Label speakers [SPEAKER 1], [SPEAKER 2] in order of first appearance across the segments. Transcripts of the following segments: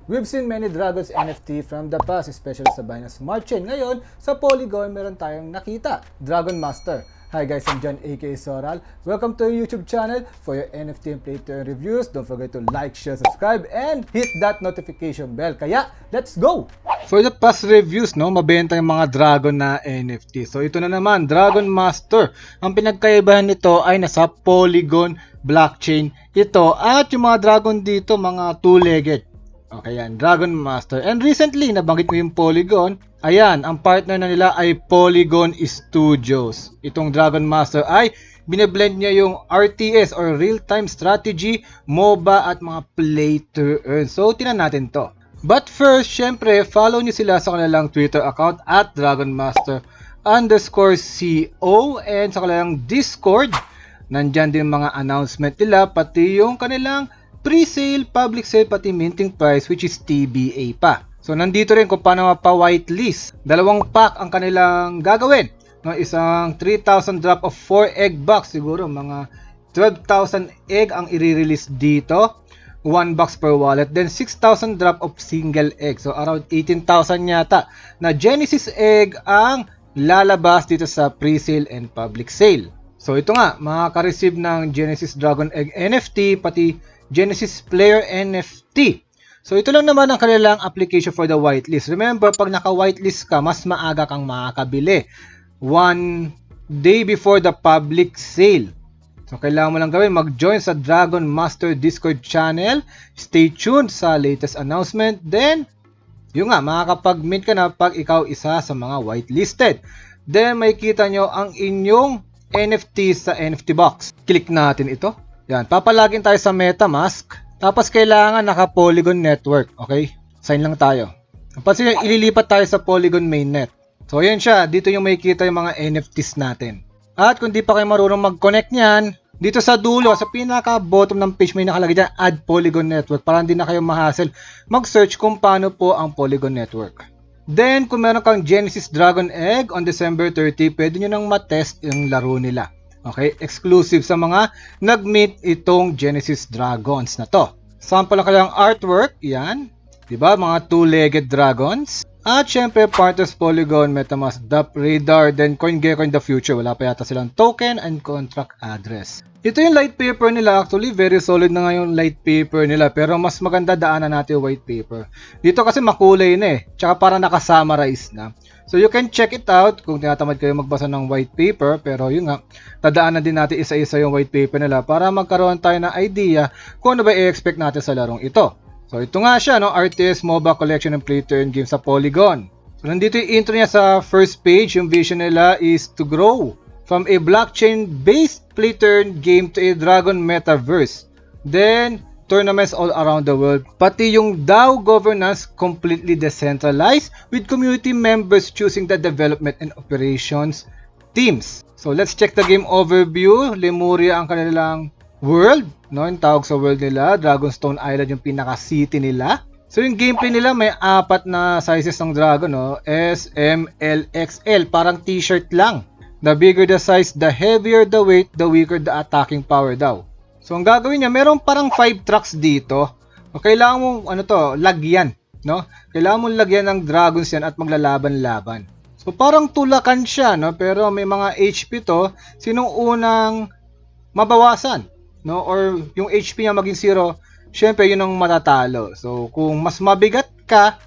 [SPEAKER 1] We've seen many Dragons NFT from the past, especially sa Binance Smart Chain. Ngayon, sa Polygon, meron tayong nakita, Dragon Master. Hi guys, I'm John aka Soral. Welcome to our YouTube channel for your NFT and Play-to-Earn reviews. Don't forget to like, share, subscribe, and hit that notification bell. Kaya, let's go! For the past reviews, mabenta yung mga Dragon na NFT. So ito na naman, Dragon Master. Ang pinagkaibahan nito ay nasa Polygon blockchain ito. At yung mga Dragon dito, mga two-legged. Okay yan, Dragon Master. And recently, nabanggit ko yung Polygon. Ayan, ang partner na nila ay Polygon Studios. Itong Dragon Master ay bine-blend niya yung RTS or Real-Time Strategy, MOBA at mga Play to Earn. So, tinan natin to. But first, syempre, follow niyo sila sa kanilang Twitter account at DragonMaster_CO and sa kanilang Discord. Nandyan din mga announcement nila, pati yung kanilang pre-sale, public sale, pati minting price which is TBA pa. So nandito rin kung paano mapa-whitelist. 2 pack ang kanilang gagawin. Isang 3,000 drop of 4 egg box. Siguro mga 12,000 egg ang i-release dito. 1 box per wallet. Then 6,000 drop of single egg. So around 18,000 yata na Genesis egg ang lalabas dito sa pre-sale and public sale. So ito nga, makaka-receive ng Genesis Dragon Egg NFT pati Genesis Player NFT. So ito lang naman ang kanilang application for the whitelist. Remember, pag naka-whitelist ka, mas maaga kang makakabili. 1 day before the public sale. So kailangan mo lang gawin, mag-join sa Dragon Master Discord channel. Stay tuned sa latest announcement. Then, yun nga, makakapag-mint ka na pag ikaw isa sa mga whitelisted. Then, may kita nyo ang inyong NFT sa NFT box. Click natin ito. Yan, papalagin tayo sa MetaMask. Tapos kailangan naka-Polygon network. Okay? Sign lang tayo. Pansin nyo, ililipat tayo sa Polygon mainnet. So, yan siya. Dito yung makikita yung mga NFTs natin. At kung di pa kayo marunong mag-connect niyan, dito sa dulo, sa pinaka-bottom ng page, may nakalagay dyan, Add Polygon Network. Para hindi na kayo ma-hassle mag-search kung paano po ang Polygon Network. Then, kung meron kang Genesis Dragon Egg on December 30, pwede nyo nang matest yung laro nila. Okay, exclusive sa mga nag-meet itong Genesis Dragons na to. Sample lang kailang artwork, yan. Diba, mga two-legged dragons. At syempre, partners Polygon, MetaMask, DApp Radar, then CoinGecko in the future. Wala pa yata silang token and contract address. Ito yung light paper nila. Actually, very solid na nga yung light paper nila. Pero mas maganda daanan natin yung white paper. Dito kasi makulay na eh. Tsaka parang nakasummarize na. So you can check it out kung tinatamad kayo magbasa ng white paper. Pero yun nga, tadaanan din natin isa-isa yung white paper nila para magkaroon tayo ng idea kung ano ba i-expect natin sa larong ito. So ito nga siya, RTS MOBA Collection and Play-to-Earn game sa Polygon. So nandito yung intro niya sa first page. Yung vision nila is to grow from a blockchain-based play-to-earn game to a Dragon Metaverse. Then, tournaments all around the world. Pati yung DAO governance completely decentralized with community members choosing the development and operations teams. So, let's check the game overview. Lemuria ang kanilang world. Yung tawag sa world nila. Dragonstone Island yung pinaka-city nila. So, yung gameplay nila may 4 na sizes ng dragon. S, M, L, XL. Parang t-shirt lang. The bigger the size, the heavier the weight, the weaker the attacking power daw. So, ang gagawin niya, meron parang 5 tracks dito. O, kailangan mong, lagyan, Kailangan mong lagyan ng dragons yan at maglalaban-laban. So, parang tulakan siya, Pero may mga HP to. Sinong unang mabawasan, Or yung HP niya maging 0, syempre, yun ang matatalo. So, kung mas mabigat ka,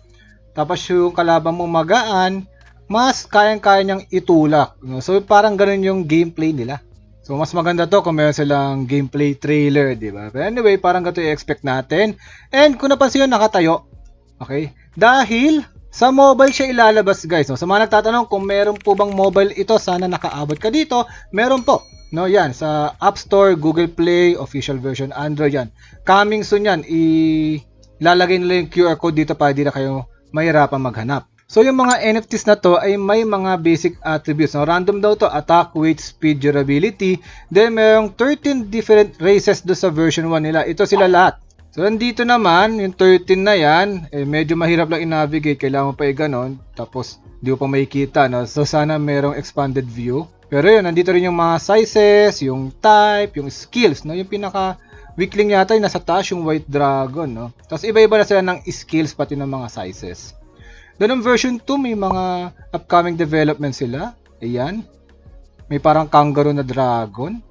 [SPEAKER 1] tapos yung kalaban mo magaan, mas kayang-kaya niyang itulak. So, parang ganun yung gameplay nila. So, mas maganda to kung meron silang gameplay trailer, di ba? But anyway, parang ganito i-expect natin. And kung napansin yun, nakatayo. Okay? Dahil sa mobile siya ilalabas, guys. Sa mga nagtatanong kung meron po bang mobile ito, sana nakaabot ka dito. Meron po. Yan, sa App Store, Google Play, official version, Android yan. Coming soon yan. Ilalagay nila yung QR code dito para di na kayo mahirapan maghanap. So, yung mga NFTs na to ay may mga basic attributes. Random daw to, attack, weight, speed, durability. Then, mayroong 13 different races do sa version 1 nila. Ito sila lahat. So, nandito naman, yung 13 na yan, medyo mahirap lang i-navigate. Kailangan mo pa ganon. Tapos, di mo pa makikita. So, sana mayroong expanded view. Pero yun, nandito rin yung mga sizes, yung type, yung skills. Yung pinaka weakling yata yung nasa taas yung White Dragon, no? Tapos iba-iba na sila ng skills pati ng mga sizes. Doon ng version 2, may mga upcoming development sila. Ayan. May parang kangaroo na dragon.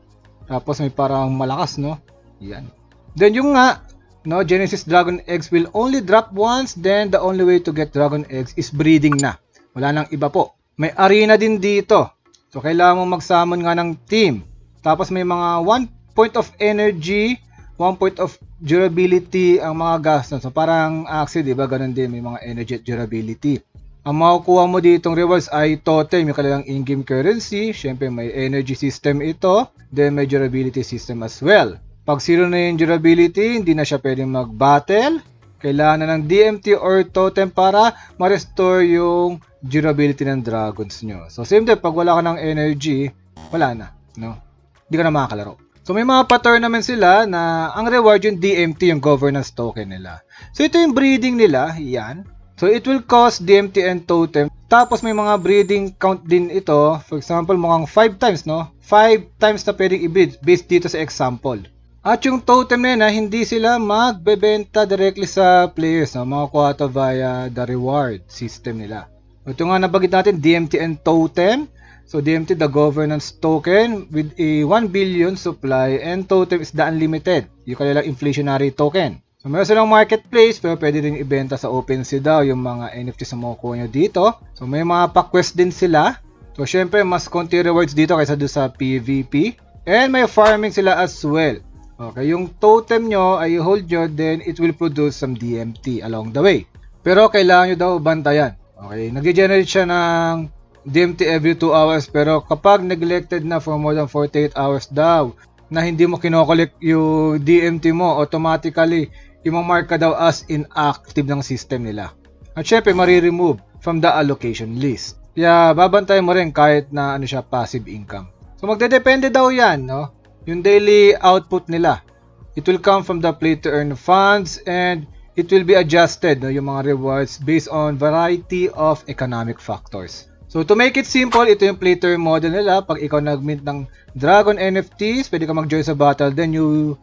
[SPEAKER 1] Tapos may parang malakas, no? Ayan. Then yung nga, no, Genesis Dragon Eggs will only drop once, then the only way to get Dragon Eggs is breeding na. Wala nang iba po. May arena din dito. So, kailangan mong mag-summon nga ng team. Tapos may mga 1 point of energy, 1 point of durability ang mga gastos. So, parang Axie, di ba? Ganun din, may mga energy at durability. Ang makukuha mo ditong rewards ay totem, yung kanilang in-game currency. Siyempre, may energy system ito. Then, may durability system as well. Pag 0 na yung durability, hindi na siya pwedeng mag-battle. Kailangan na ng DMT or totem para ma-restore yung durability ng dragons nyo. So, same din, pag wala ka ng energy, wala na, no? Hindi ka na makakalaro. So, may mga pa-tournament sila na ang reward yung DMT, yung governance token nila. So, ito yung breeding nila, yan. So, it will cost DMT and totem. Tapos, may mga breeding count din ito. For example, mukhang 5 times, no? 5 times na pwedeng i-breed based dito sa example. At yung totem na hindi sila magbebenta directly sa players, no? Makakuha ito via the reward system nila. Ito nga nabagit natin, DMT and totem. So, DMT, the governance token with a 1 billion supply, and totem is the unlimited, yung kanilang inflationary token. So, meron silang marketplace, pero pwede rin ibenta sa OpenSea daw yung mga NFTs na makukuha nyo dito. So, may mga pa-quest din sila. So, syempre, mas konti rewards dito kaysa doon sa PvP. And may farming sila as well. Okay, yung totem nyo ay hold nyo, then it will produce some DMT along the way. Pero kailangan nyo daw bantayan. Okay, nag-generate siya ng DMT every 2 hours, pero kapag neglected na for more than 48 hours daw, na hindi mo kinokollect yung DMT mo, automatically, i-mark ka daw as inactive ng system nila. At syempre, mari-remove from the allocation list. Kaya, babantayan mo rin kahit na ano siya, passive income. So, magdedepende daw yan, no? Yung daily output nila. It will come from the play-to-earn funds, and it will be adjusted, no, yung mga rewards based on variety of economic factors. So, to make it simple, ito yung play-to-earn model nila. Pag ikaw nag-mint ng Dragon NFTs, pwede ka mag-join sa battle, then you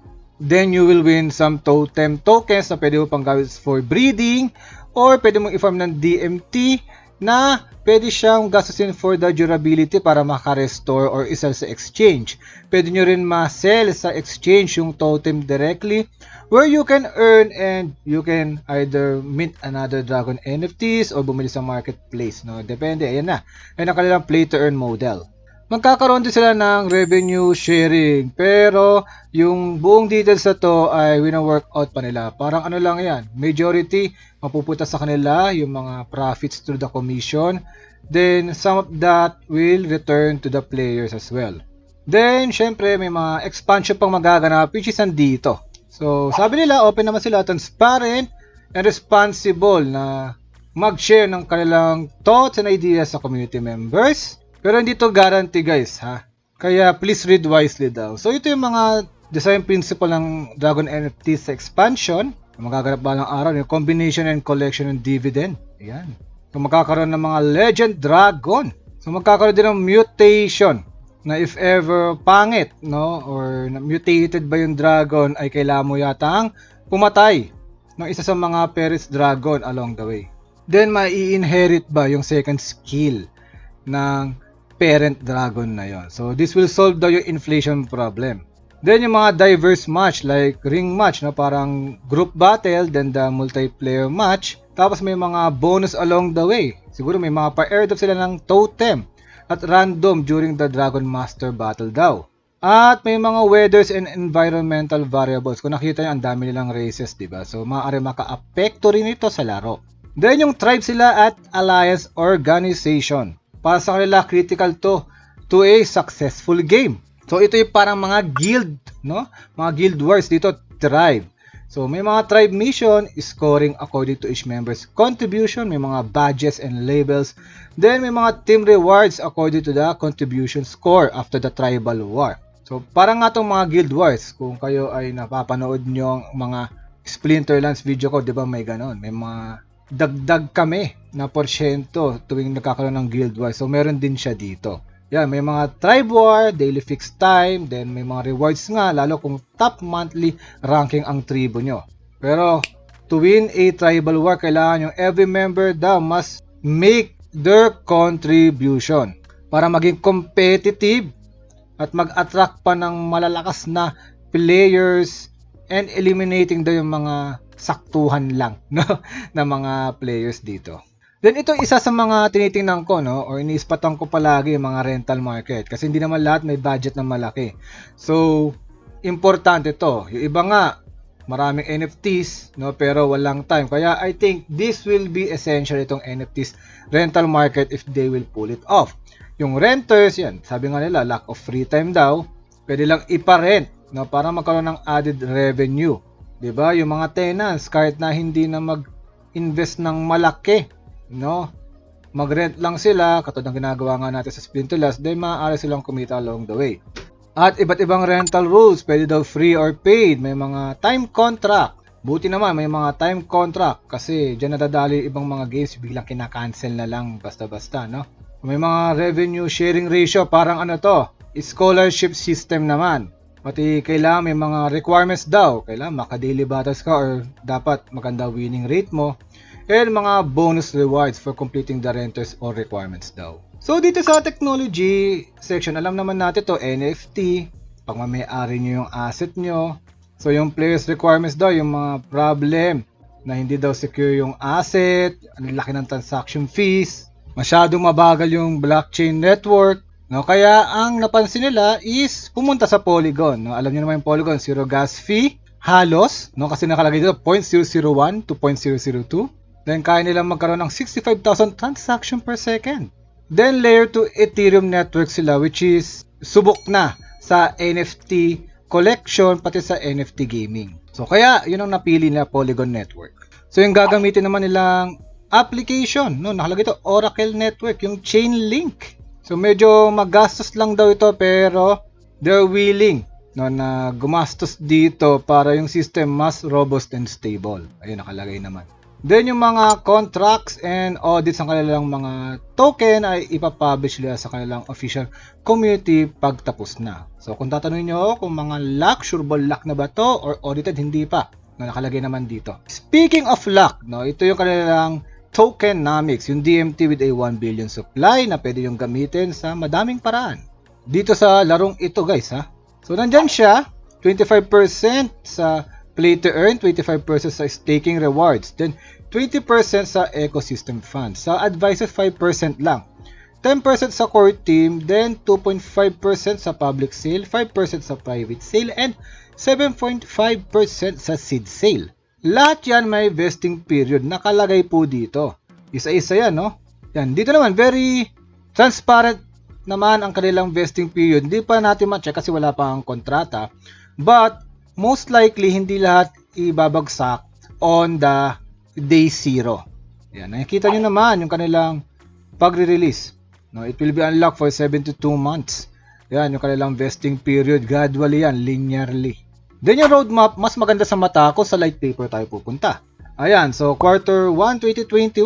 [SPEAKER 1] will win some totem tokens na pwede mo pang gawin for breeding, or pwede mong i-farm ng DMT na pwede siyang gastusin for the durability para maka-restore or isell sa exchange. Pwede nyo rin ma-sell sa exchange yung totem directly, where you can earn and you can either mint another Dragon NFTs or bumili sa marketplace, no? Depende, ayan na. Ayan ang kanilang play-to-earn model. Magkakaroon din sila ng revenue sharing, pero yung buong details na to ay wina-work out pa nila. Parang ano lang yan, majority mapupunta sa kanila yung mga profits through the commission, then some of that will return to the players as well. Then, syempre, may mga expansion pang magaganap, which is nandito. So, sabi nila, open naman sila, transparent and responsible na mag-share ng kanilang thoughts and ideas sa community members. Pero hindi to guarantee, guys, ha? Kaya please read wisely daw. So, ito yung mga design principle ng Dragon NFT sa expansion. Magaganap ba ng araw, yung combination and collection and dividend. Ayan. So, magkakaroon ng mga legend dragon. So, magkakaroon din ng mutation na if ever pangit, no, or mutated ba yung dragon, ay kailangan mo yatang pumatay ng isa sa mga parents dragon along the way. Then, mai-inherit ba yung second skill ng parent dragon na yon. So, this will solve daw yung inflation problem. Then, yung mga diverse match, like ring match, no, parang group battle, then the multiplayer match. Tapos, may mga bonus along the way. Siguro may mga pa-airdrop sila ng totem at random during the Dragon Master Battle daw. At may mga weathers and environmental variables. Kung nakita nyo, ang dami nilang races, diba? So, maaari maka-apekto rin ito sa laro. Then, yung tribe sila at alliance organization. Para sa kanila, critical to a successful game. So, ito yung parang mga guild, no? Mga guild wars dito, tribe. So, may mga tribe mission, scoring according to each member's contribution. May mga badges and labels. Then, may mga team rewards according to the contribution score after the tribal war. So, parang nga itong mga guild wars. Kung kayo ay napapanood nyo ang mga Splinterlands video ko, di ba may ganon? May mga dagdag kami na porsyento tuwing nagkakaroon ng guild wars. So, meron din siya dito. Yan, may mga tribe war, daily fixed time, then may mga rewards nga, lalo kung top monthly ranking ang tribo nyo. Pero, to win a tribal war, kailangan yung every member daw must make their contribution para maging competitive at mag-attract pa ng malalakas na players and eliminating daw yung mga saktuhan lang, no, na mga players dito. Then ito isa sa mga tinitingnan ko, no, or iniispatan ko palagi yung mga rental market kasi hindi naman lahat may budget na malaki. So, importante to. Yung iba nga, maraming NFTs, no, pero walang time. Kaya I think this will be essential itong NFTs rental market if they will pull it off. Yung renters, yan, sabi nga nila, lack of free time daw, pwede lang ipa-rent, no, para magkaroon ng added revenue. 'Di ba? Yung mga tenants, kahit na hindi na mag-invest ng malaki, no, mag-rent lang sila, katulad ng ginagawa nga natin sa Splinterless, then maaari silang kumita along the way. At iba't ibang rental rules, pwede daw free or paid, may mga time contract. Buti naman may mga time contract kasi diyan nadadali ibang mga games, biglang kinakancel na lang basta-basta, no? May mga revenue sharing ratio, parang ano to, scholarship system naman. Pati kailangan may mga requirements daw, kailangan maka-daily battles ka or dapat maganda winning rate mo. And mga bonus rewards for completing the renters or requirements daw. So dito sa technology section, alam naman natin to NFT, pagmamay-ari nyo yung asset nyo. So yung players requirements daw, yung mga problem na hindi daw secure yung asset, ang laki ng transaction fees, masyadong mabagal yung blockchain network. No, kaya ang napansin nila is pumunta sa Polygon. No? Alam niyo naman yung Polygon, zero gas fee, halos, no, kasi nakalagay dito 0.001 to 0.002. Then kaya nilang magkaroon ng 65,000 transaction per second. Then layer 2 Ethereum network sila, which is subok na sa NFT collection pati sa NFT gaming. So kaya yun ang napili na Polygon network. So yung gagamitin naman nilang application, no, nakalagay ito Oracle network, yung Chainlink. So medyo magastos lang daw ito pero they're willing, no, na gumastos dito para yung system mas robust and stable. Ayun nakalagay naman. Then yung mga contracts and audits ng kanilang mga token ay ipapublish nila sa kanilang official community pagtapos na. So kung tatanungin nyo kung mga lock, sureball lock na ba to or audited, hindi pa. No, nakalagay naman dito. Speaking of lock, no, ito yung kanilang tokenomics, yung DMT with a 1 billion supply na pwede yung gamitin sa madaming paraan. Dito sa larong ito guys ha. So nandyan siya, 25% sa play to earn, 25% sa staking rewards, then 20% sa ecosystem funds. Sa advisors 5% lang. 10% sa core team, then 2.5% sa public sale, 5% sa private sale, and 7.5% sa seed sale. Lahat yan may vesting period, nakalagay po dito. Isa-isa yan, no? Yan, dito naman, very transparent naman ang kanilang vesting period. Hindi pa natin ma-check kasi wala pa ang kontrata. But, most likely, hindi lahat ibabagsak on the day 0. Yan, nakikita nyo naman yung kanilang pagre-release. No, it will be unlocked for 72 months. Yan, yung kanilang vesting period. Gradually yan, linearly. Then yung roadmap, mas maganda sa mata ko, sa light paper tayo pupunta. Ayan, so quarter 1, 2021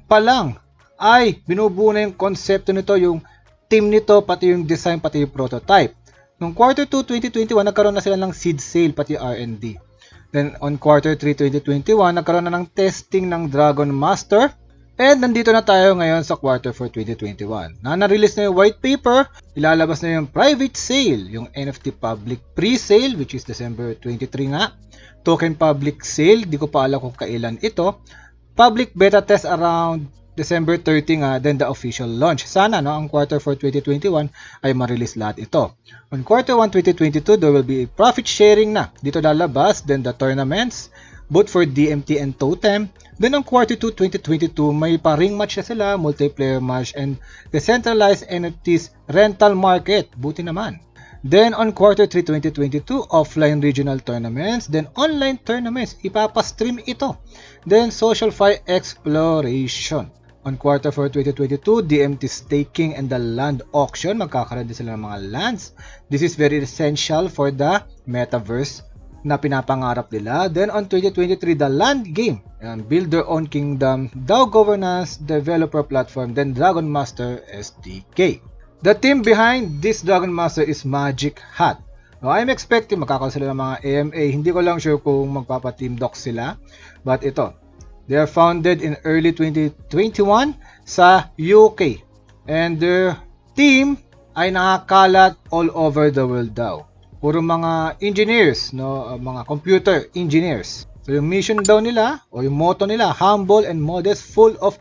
[SPEAKER 1] pa lang ay binubuo na yung konsepto nito, yung team nito, pati yung design, pati yung prototype. Noong quarter 2, 2021, nagkaroon na sila ng seed sale, pati R&D. Then on quarter 3, 2021, nagkaroon na ng testing ng Dragon Master. And nandito na tayo ngayon sa quarter 4, 2021. Na-release na yung white paper, ilalabas na yung private sale, yung NFT public pre-sale, which is December 23 nga. Token public sale, di ko pa alam kung kailan ito. Public beta test around December 30 nga, then the official launch. Sana, no, ang quarter 4, 2021 ay ma-release lahat ito. On quarter 1, 2022, there will be a profit sharing na. Dito lalabas, then the tournaments, both for DMT and Totem. Then on quarter 2, 2022, may pa-ring match na sila, multiplayer match, and decentralized NFTs rental market. Buti naman. Then on quarter 3, 2022, offline regional tournaments. Then online tournaments. Ipapa-stream ito. Then social-fi exploration. On quarter 4, 2022, DMT staking and the land auction. Magkakaroon din sila ng mga lands. This is very essential for the metaverse na pinapangarap nila. Then on 2023, the land game. Build their own kingdom, DAO governance, developer platform, then Dragon Master SDK. The team behind this Dragon Master is Magic Hat. Now, I'm expecting makakaroon sila ng mga AMA. Hindi ko lang sure kung magpapa-team doc sila. But ito, they are founded in early 2021 sa UK. And their team ay nakakalat all over the world daw. Puro mga engineers, no, mga computer engineers. So yung mission daw nila o yung motto nila, humble and modest, full of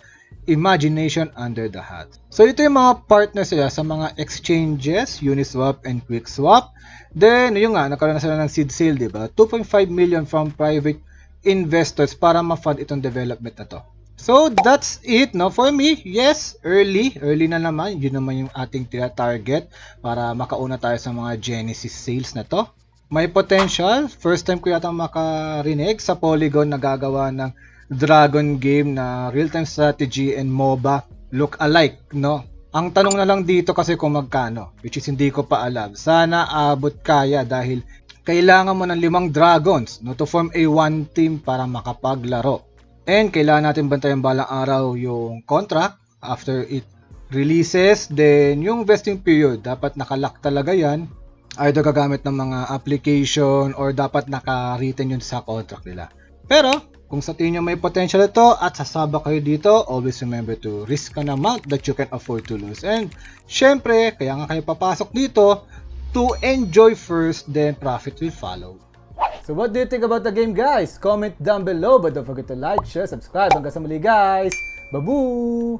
[SPEAKER 1] imagination under the hat. So ito yung mga partners sila sa mga exchanges, Uniswap and QuickSwap. Then yung nga, nagkaroon na sila ng seed sale, di ba? 2.5 million from private investors para ma-fund itong development na to. So that's it, no? For me, yes, early na naman. Yun naman yung ating target para makauna tayo sa mga Genesis sales na to. May potential. First time ko yata makarinig sa Polygon na gagawa ng Dragon game na real-time strategy and MOBA look alike, no? Ang tanong na lang dito kasi kung magkano, which is hindi ko pa alam. Sana abot kaya dahil kailangan mo ng 5 dragons, no, to form a one team para makapaglaro. And kailangan natin bantayan balang araw yung contract after it releases. Then yung vesting period, dapat nakalock talaga yan. Either gagamit ng mga application or dapat naka-written yun sa contract nila. Pero kung sa tingin nyo may potential ito at sasaba kayo dito, always remember to risk an amount that you can afford to lose. And syempre, kaya nga kayo papasok dito to enjoy first, then profit will follow. So what do you think about the game, guys? Comment down below, but don't forget to like, share, subscribe. Hanggang sa muli, guys. Babu!